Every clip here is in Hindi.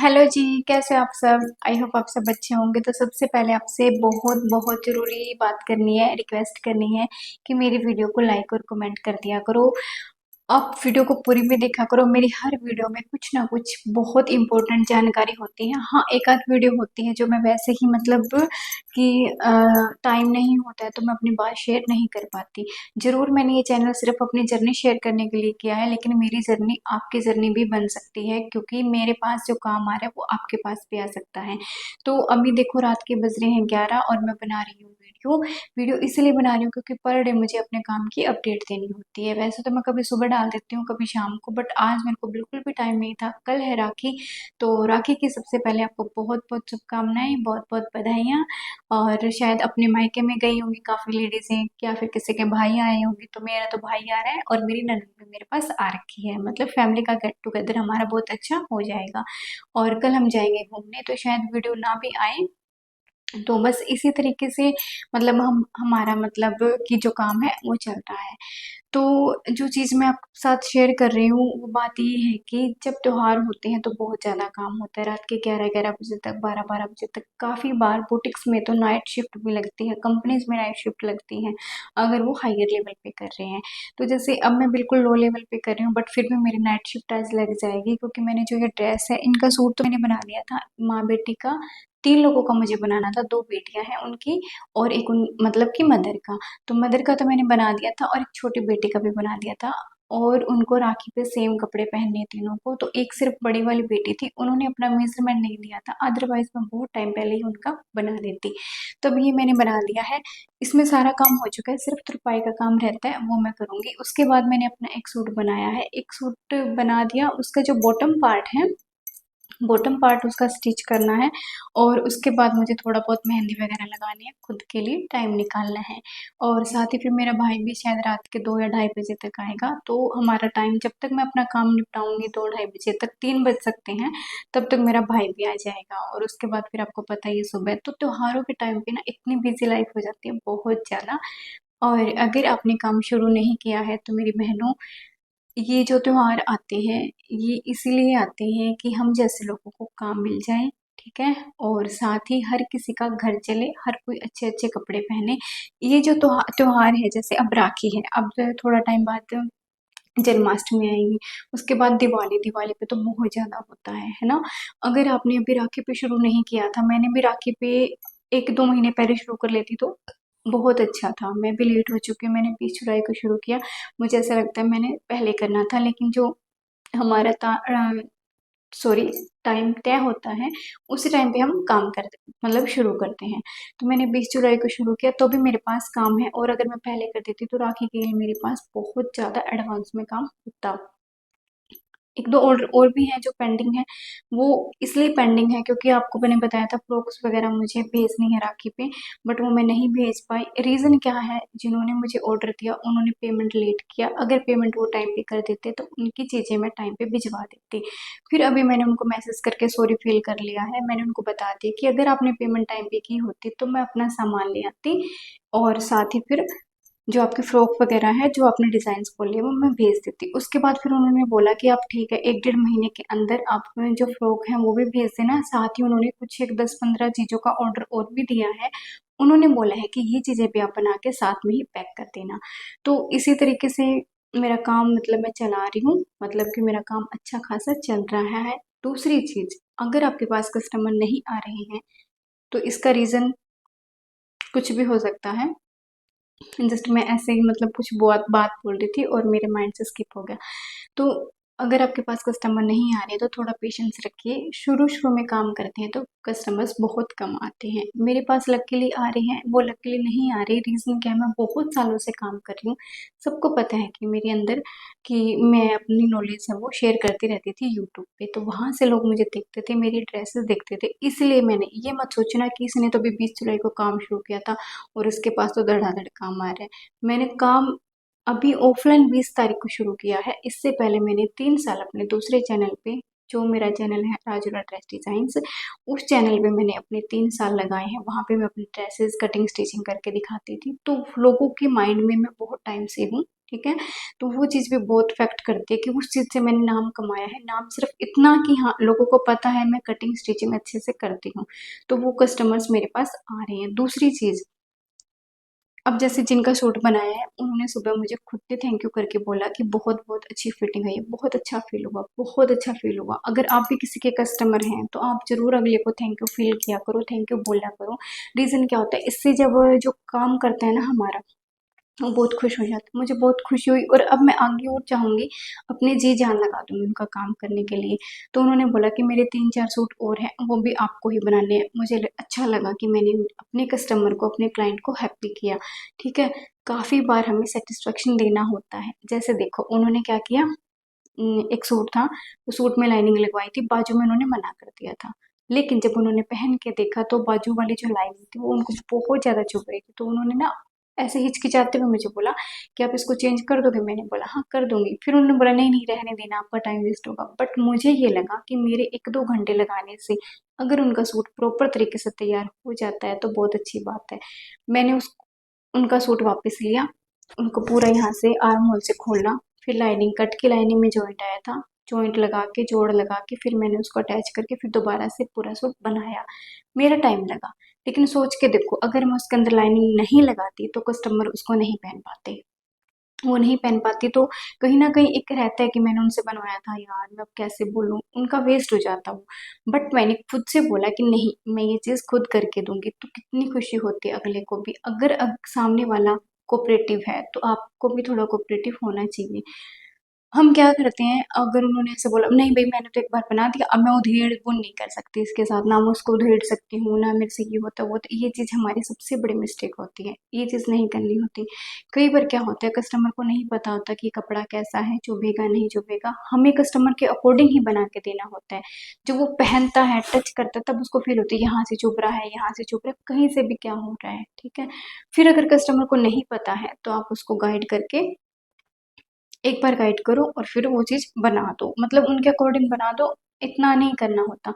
हेलो जी, कैसे हो आप सब? आई होप आप सब अच्छे होंगे। तो सबसे पहले आपसे बहुत बहुत ज़रूरी बात करनी है, रिक्वेस्ट करनी है कि मेरी वीडियो को लाइक और कमेंट कर दिया करो। आप वीडियो को पूरी भी देखा करो। मेरी हर वीडियो में कुछ ना कुछ बहुत इंपॉर्टेंट जानकारी होती है। हाँ, एक आध वीडियो होती है जो मैं वैसे ही मतलब कि टाइम नहीं होता है तो मैं अपनी बात शेयर नहीं कर पाती। ज़रूर मैंने ये चैनल सिर्फ अपनी जर्नी शेयर करने के लिए किया है, लेकिन मेरी जर्नी आपकी जर्नी भी बन सकती है, क्योंकि मेरे पास जो काम आ रहा है वो आपके पास भी आ सकता है। तो अभी देखो, रात के बज रहे हैं 11 और मैं बना रही हूँ वीडियो। वीडियो इसलिए बना रही हूँ क्योंकि पर डे मुझे अपने काम की अपडेट देनी होती है। वैसे तो मैं कभी सुबह डाल देती हूँ, कभी शाम को, बट आज मेरे को बिल्कुल भी टाइम नहीं था। कल है राखी, तो राखी की सबसे पहले आपको बहुत बहुत शुभकामनाएं, बहुत बहुत बधाइयाँ। और शायद अपने मायके में गई होंगी काफ़ी लेडीज़ें, या फिर किसी के भाई आए होंगे। तो मेरा तो भाई आ रहा है और मेरी ननद भी मेरे पास आ रखी है। मतलब फैमिली का गेट टुगेदर हमारा बहुत अच्छा हो जाएगा। और कल हम जाएंगे घूमने, तो शायद वीडियो ना भी आए। तो बस इसी तरीके से मतलब हम हमारा मतलब कि जो काम है वो चल रहा है। तो जो चीज़ मैं आपके साथ शेयर कर रही हूँ वो बात ये है कि जब त्योहार होते हैं तो बहुत ज़्यादा काम होता है। रात के 11-11 बजे तक, 12-12 बजे तक, काफ़ी बार बुटीक्स में तो नाइट शिफ्ट भी लगती है, कंपनीज में नाइट शिफ्ट लगती है अगर वो हायर लेवल पे कर रहे हैं। तो जैसे अब मैं बिल्कुल लो लेवल पे कर रही हूँ, बट फिर भी मेरी नाइट शिफ्ट आज लग जाएगी, क्योंकि मैंने जो ये ड्रेस है, इनका सूट तो मैंने बना लिया था माँ बेटी का। 3 लोगों का मुझे बनाना था, 2 बेटियाँ हैं उनकी और एक उन मतलब कि मदर का। तो मदर का तो मैंने बना दिया था और एक छोटी बेटी का भी बना दिया था। और उनको राखी पे सेम कपड़े पहनने हैं तीनों को। तो एक सिर्फ बड़ी वाली बेटी थी, उन्होंने अपना मेजरमेंट नहीं दिया था, अदरवाइज मैं बहुत टाइम पहले ही उनका बना देती। तब ये मैंने बना दिया है। इसमें सारा काम हो चुका है, सिर्फ तुरपाई का काम रहता है, वो मैं करूँगी। उसके बाद मैंने अपना एक सूट बनाया है, एक सूट बना दिया। उसका जो बॉटम पार्ट है, बॉटम पार्ट उसका स्टिच करना है। और उसके बाद मुझे थोड़ा बहुत मेहंदी वगैरह लगानी है, खुद के लिए टाइम निकालना है। और साथ ही फिर मेरा भाई भी शायद रात के 2 या ढाई बजे तक आएगा। तो हमारा टाइम, जब तक मैं अपना काम निपटाऊंगी 2-ढाई बजे तक, 3 बज सकते हैं, तब तक मेरा भाई भी आ जाएगा। और उसके बाद फिर आपको पता ही है, सुबह तो त्योहारों के टाइम पे ना इतनी बिजी लाइफ हो जाती है, बहुत ज़्यादा। और अगर आपने काम शुरू नहीं किया है तो मेरी बहनों, ये जो त्योहार आते हैं ये इसीलिए आते हैं कि हम जैसे लोगों को काम मिल जाए, ठीक है। और साथ ही हर किसी का घर चले, हर कोई अच्छे अच्छे कपड़े पहने। ये जो त्योहार है, जैसे अब राखी है, अब थोड़ा टाइम बाद जन्माष्टमी आएगी, उसके बाद दिवाली। दिवाली पे तो बहुत ज्यादा होता है ना। अगर आपने अभी राखी पे शुरू नहीं किया था, मैंने भी राखी पे 1-2 महीने पहले शुरू कर लेती तो बहुत अच्छा था। मैं भी लेट हो चुकी हूँ, मैंने 20 जुलाई को शुरू किया। मुझे ऐसा लगता है मैंने पहले करना था, लेकिन जो हमारा सॉरी, टाइम तय होता है, उसी टाइम पे हम काम करते मतलब शुरू करते हैं। तो मैंने 20 जुलाई को शुरू किया, तो भी मेरे पास काम है। और अगर मैं पहले कर देती तो राखी के लिए मेरे पास बहुत ज़्यादा एडवांस में काम होता। एक दो और भी हैं जो पेंडिंग है। वो इसलिए पेंडिंग है क्योंकि आपको मैंने बताया था फ्रॉक्स वगैरह मुझे भेजनी है राखी पे, बट वो मैं नहीं भेज पाई। रीज़न क्या है, जिन्होंने मुझे ऑर्डर दिया उन्होंने पेमेंट लेट किया। अगर पेमेंट वो टाइम पे कर देते तो उनकी चीज़ें मैं टाइम पे भिजवा देती। फिर अभी मैंने उनको मैसेज करके सॉरी फील कर लिया है। मैंने उनको बता दिया कि अगर आपने पेमेंट टाइम पे की होती तो मैं अपना सामान ले आती, और साथ ही फिर जो आपकी फ्रॉक वगैरह है, जो आपने डिज़ाइंस बोले हैं, वो मैं भेज देती। उसके बाद फिर उन्होंने बोला कि आप ठीक है, 1-1.5 महीने के अंदर आप जो फ्रॉक हैं वो भी भेज देना। साथ ही उन्होंने कुछ एक 10-15 चीज़ों का ऑर्डर और भी दिया है। उन्होंने बोला है कि ये चीज़ें भी आप बना के साथ में ही पैक कर देना। तो इसी तरीके से मेरा काम मतलब मैं चला रही हूँ, मतलब कि मेरा काम अच्छा खासा चल रहा है। दूसरी चीज़, अगर आपके पास कस्टमर नहीं आ रहे हैं तो इसका रीज़न कुछ भी हो सकता है। जस्ट मैं ऐसे ही मतलब कुछ बात बात बोल रही थी और मेरे माइंड से स्किप हो गया। तो अगर आपके पास कस्टमर नहीं आ रहे तो थोड़ा पेशेंस रखिए। शुरू शुरू में काम करते हैं तो कस्टमर्स बहुत कम आते हैं। मेरे पास लकीली आ रहे हैं, वो लकीली नहीं आ रहे, रीज़न क्या है, मैं बहुत सालों से काम कर रही हूँ। सबको पता है कि मेरे अंदर कि मैं अपनी नॉलेज है वो शेयर करती रहती थी यूट्यूब पे, तो वहाँ से लोग मुझे देखते थे, मेरी ड्रेसेस देखते थे। इसलिए मैंने, ये मत सोचना कि इसने तो अभी 20 जुलाई को काम शुरू किया था और उसके पास तो धड़ाधड़ काम आ रहा है। मैंने काम अभी ऑफलाइन 20 तारीख को शुरू किया है। इससे पहले मैंने 3 साल अपने दूसरे चैनल पे, जो मेरा चैनल है राजूरा ड्रेस डिजाइन्स, उस चैनल पे मैंने अपने 3 साल लगाए हैं। वहाँ पे मैं अपनी ड्रेसेस कटिंग स्टिचिंग करके दिखाती थी, तो लोगों के माइंड में मैं बहुत टाइम से हूँ, ठीक है। तो वो चीज़ भी बहुत इफेक्ट करती है कि उस चीज़ से मैंने नाम कमाया है, नाम सिर्फ इतना कि हाँ लोगों को पता है मैं कटिंग स्टिचिंग अच्छे से करती हूँ, तो वो कस्टमर्स मेरे पास आ रहे हैं। दूसरी चीज़, अब जैसे जिनका सूट बनाया है उन्होंने सुबह मुझे खुद से थैंक यू करके बोला कि बहुत बहुत अच्छी फिटिंग है, ये बहुत अच्छा फील हुआ, बहुत अच्छा फील हुआ। अगर आप भी किसी के कस्टमर हैं तो आप जरूर अगले को थैंक यू फील किया करो, थैंक यू बोला करो। रीज़न क्या होता है, इससे जब जो काम करता है ना हमारा, वो बहुत खुश हो जाता है। मुझे बहुत खुशी हुई और अब मैं आगे और चाहूँगी अपनी जी जान लगा दूँगी उनका काम करने के लिए। तो उन्होंने बोला कि मेरे 3-4 सूट और हैं, वो भी आपको ही बनाने हैं। मुझे अच्छा लगा कि मैंने अपने कस्टमर को, अपने क्लाइंट को हैप्पी किया, ठीक है। काफ़ी बार हमें सेटिस्फेक्शन देना होता है। जैसे देखो उन्होंने क्या किया, एक सूट था, तो सूट में लाइनिंग लगवाई थी, बाजू में उन्होंने मना कर दिया था। लेकिन जब उन्होंने पहन के देखा तो बाजू वाली जो लाइनिंग थी वो उनको बहुत ज़्यादा चुभ रही थी। तो उन्होंने ना ऐसे हिचकिचाते हुए मुझे बोला कि आप इसको चेंज कर दोगे? मैंने बोला हाँ कर दूंगी। फिर उन्होंने बोला नहीं नहीं रहने देना, आपका टाइम वेस्ट होगा। बट मुझे ये लगा कि मेरे 1-2 घंटे लगाने से अगर उनका सूट प्रॉपर तरीके से तैयार हो जाता है तो बहुत अच्छी बात है। मैंने उस उनका सूट वापस लिया, उनको पूरा यहाँ से आर्म होल से खोलना, फिर लाइनिंग कट की, लाइनिंग में जॉइंट आया था, जॉइंट लगा के, जोड़ लगा के, फिर मैंने उसको अटैच करके फिर दोबारा से पूरा सूट बनाया। मेरा टाइम लगा, लेकिन सोच के देखो अगर मैं उसके अंदर लाइनिंग नहीं लगाती तो कस्टमर उसको नहीं पहन पाते, वो नहीं पहन पाती। तो कहीं न कहीं एक रहता है कि मैंने उनसे बनवाया था यार, मैं अब कैसे बोलूँ? उनका वेस्ट हो जाता वो। बट मैंने खुद से बोला कि नहीं, मैं ये चीज़ खुद करके दूँगी, तो कितनी खुशी होती है अगले को भी। अगर सामने वाला कोऑपरेटिव है, तो आपको भी थोड़ा कोऑपरेटिव होना चाहिए। हम क्या करते हैं, अगर उन्होंने ऐसे बोला नहीं भई मैंने तो एक बार बना दिया, अब मैं उधेड़-बुन नहीं कर सकती इसके साथ, ना मैं उसको उधेड़ सकती हूँ, ना मेरे से ये होता वो होता। ये चीज़ हमारी सबसे बड़ी मिस्टेक होती है, ये चीज़ नहीं करनी होती। कई बार क्या होता है, कस्टमर को नहीं पता होता कि कपड़ा कैसा है, चुभेगा नहीं चुभेगा, हमें कस्टमर के अकॉर्डिंग ही बना के देना होता है। जब वो पहनता है, टच करता है, तब उसको फ़ील होती है यहाँ से चुभ रहा है, यहाँ से चुभ रहा है, कहीं से भी क्या हो रहा है, ठीक है? फिर अगर कस्टमर को नहीं पता है, तो आप उसको गाइड करके एक बार गाइड करो और फिर वो चीज़ बना दो, मतलब उनके अकॉर्डिंग बना दो, इतना नहीं करना होता।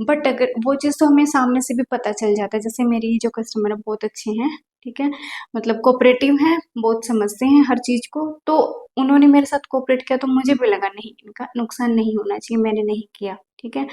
बट अगर वो चीज़ तो हमें सामने से भी पता चल जाता है, जैसे मेरी ये जो कस्टमर है बहुत अच्छे हैं, ठीक है, मतलब कोऑपरेटिव हैं, बहुत समझते हैं हर चीज़ को। तो उन्होंने मेरे साथ कोऑपरेट किया तो मुझे भी लगा नहीं इनका नुकसान नहीं होना चाहिए, मैंने नहीं किया, ठीक है।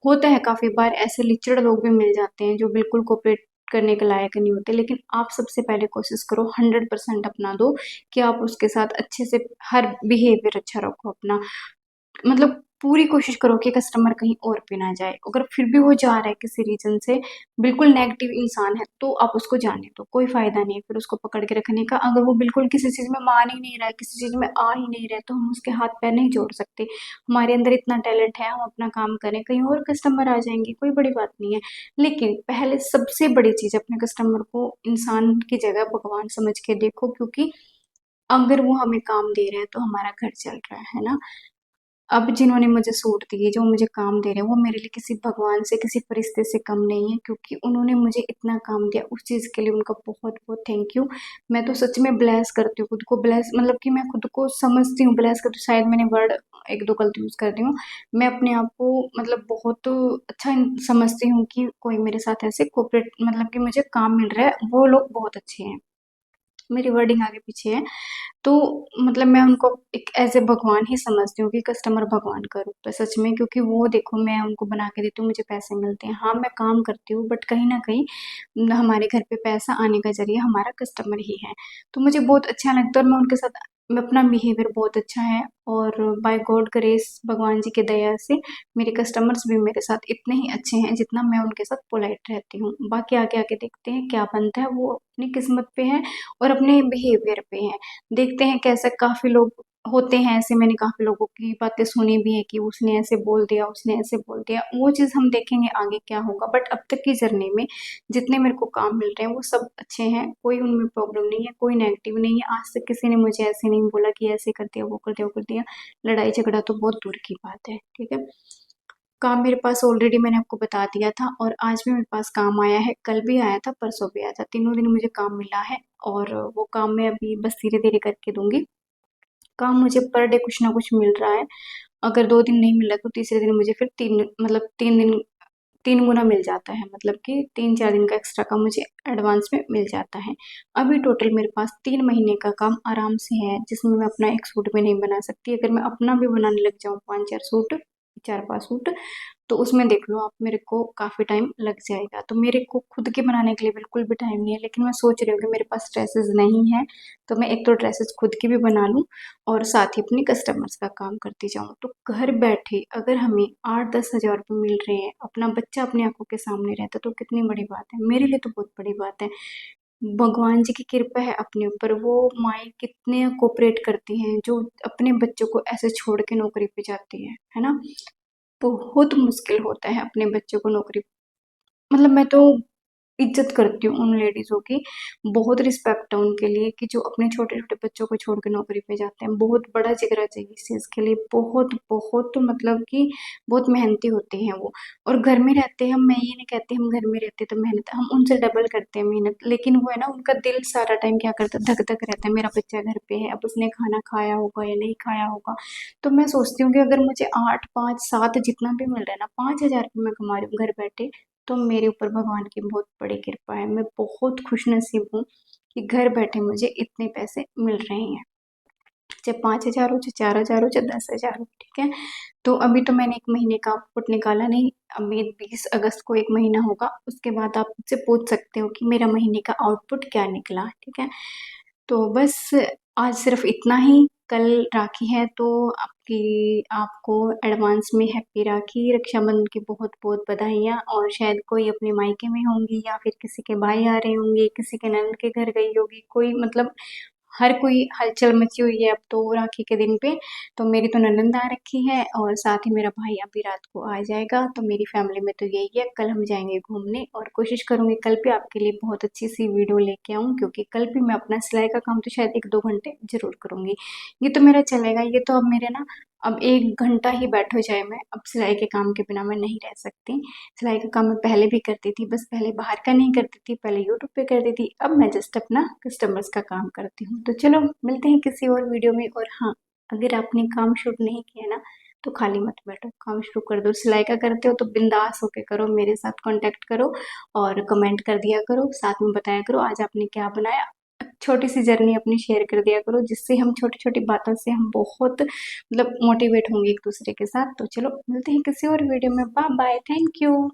होता है काफ़ी बार ऐसे लिचड़ लोग भी मिल जाते हैं जो बिल्कुल कोऑपरेट करने के लायक नहीं होते, लेकिन आप सबसे पहले कोशिश करो 100% अपना दो कि आप उसके साथ अच्छे से हर बिहेवियर अच्छा रखो अपना, मतलब पूरी कोशिश करो कि कस्टमर कहीं और पे ना जाए। अगर फिर भी वो जा रहा है किसी रीजन से, बिल्कुल नेगेटिव इंसान है, तो आप उसको जाने दो, कोई फायदा नहीं है फिर उसको पकड़ के रखने का। अगर वो बिल्कुल किसी चीज़ में मान ही नहीं रहा है, किसी चीज़ में आ ही नहीं रहा है, तो हम उसके हाथ पैर नहीं जोड़ सकते। हमारे अंदर इतना टैलेंट है, हम अपना काम करें, कहीं और कस्टमर आ जाएंगे, कोई बड़ी बात नहीं है। लेकिन पहले सबसे बड़ी चीज़, अपने कस्टमर को इंसान की जगह भगवान समझ के देखो, क्योंकि अगर वो हमें काम दे रहे हैं तो हमारा घर चल रहा है ना। अब जिन्होंने मुझे सूट दिए, जो मुझे काम दे रहे हैं, वो मेरे लिए किसी भगवान से, किसी फरिश्ते से कम नहीं है, क्योंकि उन्होंने मुझे इतना काम दिया, उस चीज़ के लिए उनका बहुत-बहुत थैंक यू। मैं तो सच में ब्लेस करती हूँ खुद को, ब्लेस मतलब कि मैं खुद को समझती हूँ, ब्लेस करती हूँ, शायद मैंने वर्ड 1-2 गलत यूज़ कर दी हूँ। मैं अपने आप को मतलब बहुत अच्छा समझती हूँ कि कोई मेरे साथ ऐसे कोऑपरेट, मतलब कि मुझे काम मिल रहा है, वो लोग बहुत अच्छे हैं। मेरी वर्डिंग आगे पीछे है। तो मतलब मैं उनको एक एज़ ए भगवान ही समझती हूँ कि कस्टमर भगवान का रूप है सच में, क्योंकि वो देखो मैं उनको बना के देती हूँ, मुझे पैसे मिलते हैं। हाँ, मैं काम करती हूँ बट कहीं न कहीं हमारे घर पे पैसा आने का ज़रिया हमारा कस्टमर ही है। तो मुझे बहुत अच्छा लगता है और मैं उनके साथ मैं अपना बिहेवियर बहुत अच्छा है, और बाय गॉड ग्रेस, भगवान जी की दया से मेरे कस्टमर्स भी मेरे साथ इतने ही अच्छे हैं जितना मैं उनके साथ पोलाइट रहती हूँ। बाकी आगे-आगे देखते हैं क्या बनता है, वो अपनी किस्मत पे है और अपने बिहेवियर पे है। देखते हैं कैसा, काफ़ी लोग होते हैं ऐसे, मैंने काफ़ी लोगों की बातें सुनी भी है कि उसने ऐसे बोल दिया, उसने ऐसे बोल दिया। वो चीज़ हम देखेंगे आगे क्या होगा, बट अब तक की जर्नी में जितने मेरे को काम मिल रहे हैं वो सब अच्छे हैं, कोई उनमें प्रॉब्लम नहीं है, कोई नेगेटिव नहीं है। आज तक किसी ने मुझे ऐसे नहीं बोला कि ऐसे कर दिया, वो कर दिया, वो कर दिया। लड़ाई झगड़ा तो बहुत दूर की बात है, ठीक है। काम मेरे पास ऑलरेडी मैंने आपको बता दिया था, और आज भी मेरे पास काम आया है, कल भी आया था, परसों भी आया था, तीनों दिन मुझे काम मिला है। और वो काम मैं अभी बस धीरे-धीरे करके दूँगी। काम मुझे पर डे कुछ ना कुछ मिल रहा है। अगर 2 दिन नहीं मिला तो तीसरे दिन मुझे फिर 3 दिन 3 गुना मिल जाता है, मतलब कि 3-4 दिन का एक्स्ट्रा काम मुझे एडवांस में मिल जाता है। अभी टोटल मेरे पास 3 महीने का काम आराम से है, जिसमें मैं अपना एक सूट भी नहीं बना सकती। अगर मैं अपना भी बनाने लग जाऊँ 5-4 सूट, 4-5 सूट, तो उसमें देख लो आप, मेरे को काफ़ी टाइम लग जाएगा। तो मेरे को खुद के बनाने के लिए बिल्कुल भी टाइम नहीं है, लेकिन मैं सोच रही हूँ कि मेरे पास ड्रेसेस नहीं है, तो मैं एक तो ड्रेसेस खुद की भी बना लूँ और साथ ही अपनी कस्टमर्स का काम करती जाऊँ। तो घर बैठे अगर हमें 8-10 हज़ार रुपये मिल रहे हैं, अपना बच्चा अपनी आंखों के सामने रहता, तो कितनी बड़ी बात है। मेरे लिए तो बहुत बड़ी बात है। भगवान जी की कृपा है अपने ऊपर, वो माएँ कितने कोऑपरेट करती हैं, जो अपने बच्चों को ऐसे छोड़ के नौकरी पे जाती हैं, है ना? बहुत मुश्किल होता है अपने बच्चों को नौकरी, मतलब मैं तो इज्जत करती हूँ उन लेडीज़ों की, बहुत रिस्पेक्ट है उनके लिए कि जो अपने छोटे-छोटे बच्चों को छोड़ के नौकरी पे जाते हैं। बहुत बड़ा जिगरा चाहिए इस चीज़ के लिए, बहुत मतलब कि बहुत मेहनती होते हैं वो। और घर में रहते हैं, मैं ये नहीं कहती हम घर में रहते तो मेहनत हम उनसे डबल करते हैं मेहनत, लेकिन वो है ना, उनका दिल सारा टाइम क्या करता है, धक-धक रहता है, मेरा बच्चा घर पे है, अब उसने खाना खाया होगा या नहीं खाया होगा। तो मैं सोचती हूँ कि अगर मुझे 8, 5, 7 जितना भी मिल रहा है ना, 5,000 रुपये मैं कमा रही हूँ घर बैठे, तो मेरे ऊपर भगवान की बहुत बड़ी कृपा है। मैं बहुत खुशनसीब हूँ कि घर बैठे मुझे इतने पैसे मिल रहे हैं, चाहे 5,000 हो, चाहे 4,000 हो, चाहे 10,000 हो, ठीक है। तो अभी तो मैंने 1 महीने का आउटपुट निकाला नहीं, अभी 20 अगस्त को 1 महीना होगा, उसके बाद आप मुझसे पूछ सकते हो कि मेरा महीने का आउटपुट क्या निकला, ठीक है। तो बस आज सिर्फ इतना ही। कल राखी है, तो आपको एडवांस में हैप्पी राखी, रक्षाबंधन की बहुत बहुत बधाइयाँ। और शायद कोई अपने मायके में होंगी या फिर किसी के भाई आ रहे होंगे, किसी के ननद के घर गई होगी, कोई मतलब हर कोई हलचल मची हुई है अब तो राखी के दिन पे। तो मेरी तो ननद आ रखी है और साथ ही मेरा भाई अभी रात को आ जाएगा। तो मेरी फैमिली में तो यही है, कल हम जाएंगे घूमने और कोशिश करूंगी कल भी आपके लिए बहुत अच्छी सी वीडियो लेके आऊँ, क्योंकि कल भी मैं अपना सिलाई का काम तो शायद 1-2 घंटे जरूर करूंगी। ये तो मेरा चलेगा, ये तो अब मेरे ना, अब 1 घंटा ही बैठो चाहे, मैं अब सिलाई के काम के बिना मैं नहीं रह सकती। सिलाई का काम मैं पहले भी करती थी, बस पहले बाहर का नहीं करती थी, पहले यूट्यूब पे करती थी, अब मैं जस्ट अपना कस्टमर्स का काम करती हूँ। तो चलो मिलते हैं किसी और वीडियो में। और हाँ, अगर आपने काम शुरू नहीं किया ना, तो खाली मत बैठो, काम शुरू कर दो। सिलाई का करते हो तो बिंदास होके करो, मेरे साथ कांटेक्ट करो और कमेंट कर दिया करो, साथ में बताया करो आज आपने क्या बनाया। छोटी सी जर्नी अपनी शेयर कर दिया करो, जिससे हम छोटी छोटी बातों से हम बहुत मतलब मोटिवेट होंगे एक दूसरे के साथ। तो चलो मिलते हैं किसी और वीडियो में, बाय बाय, थैंक यू।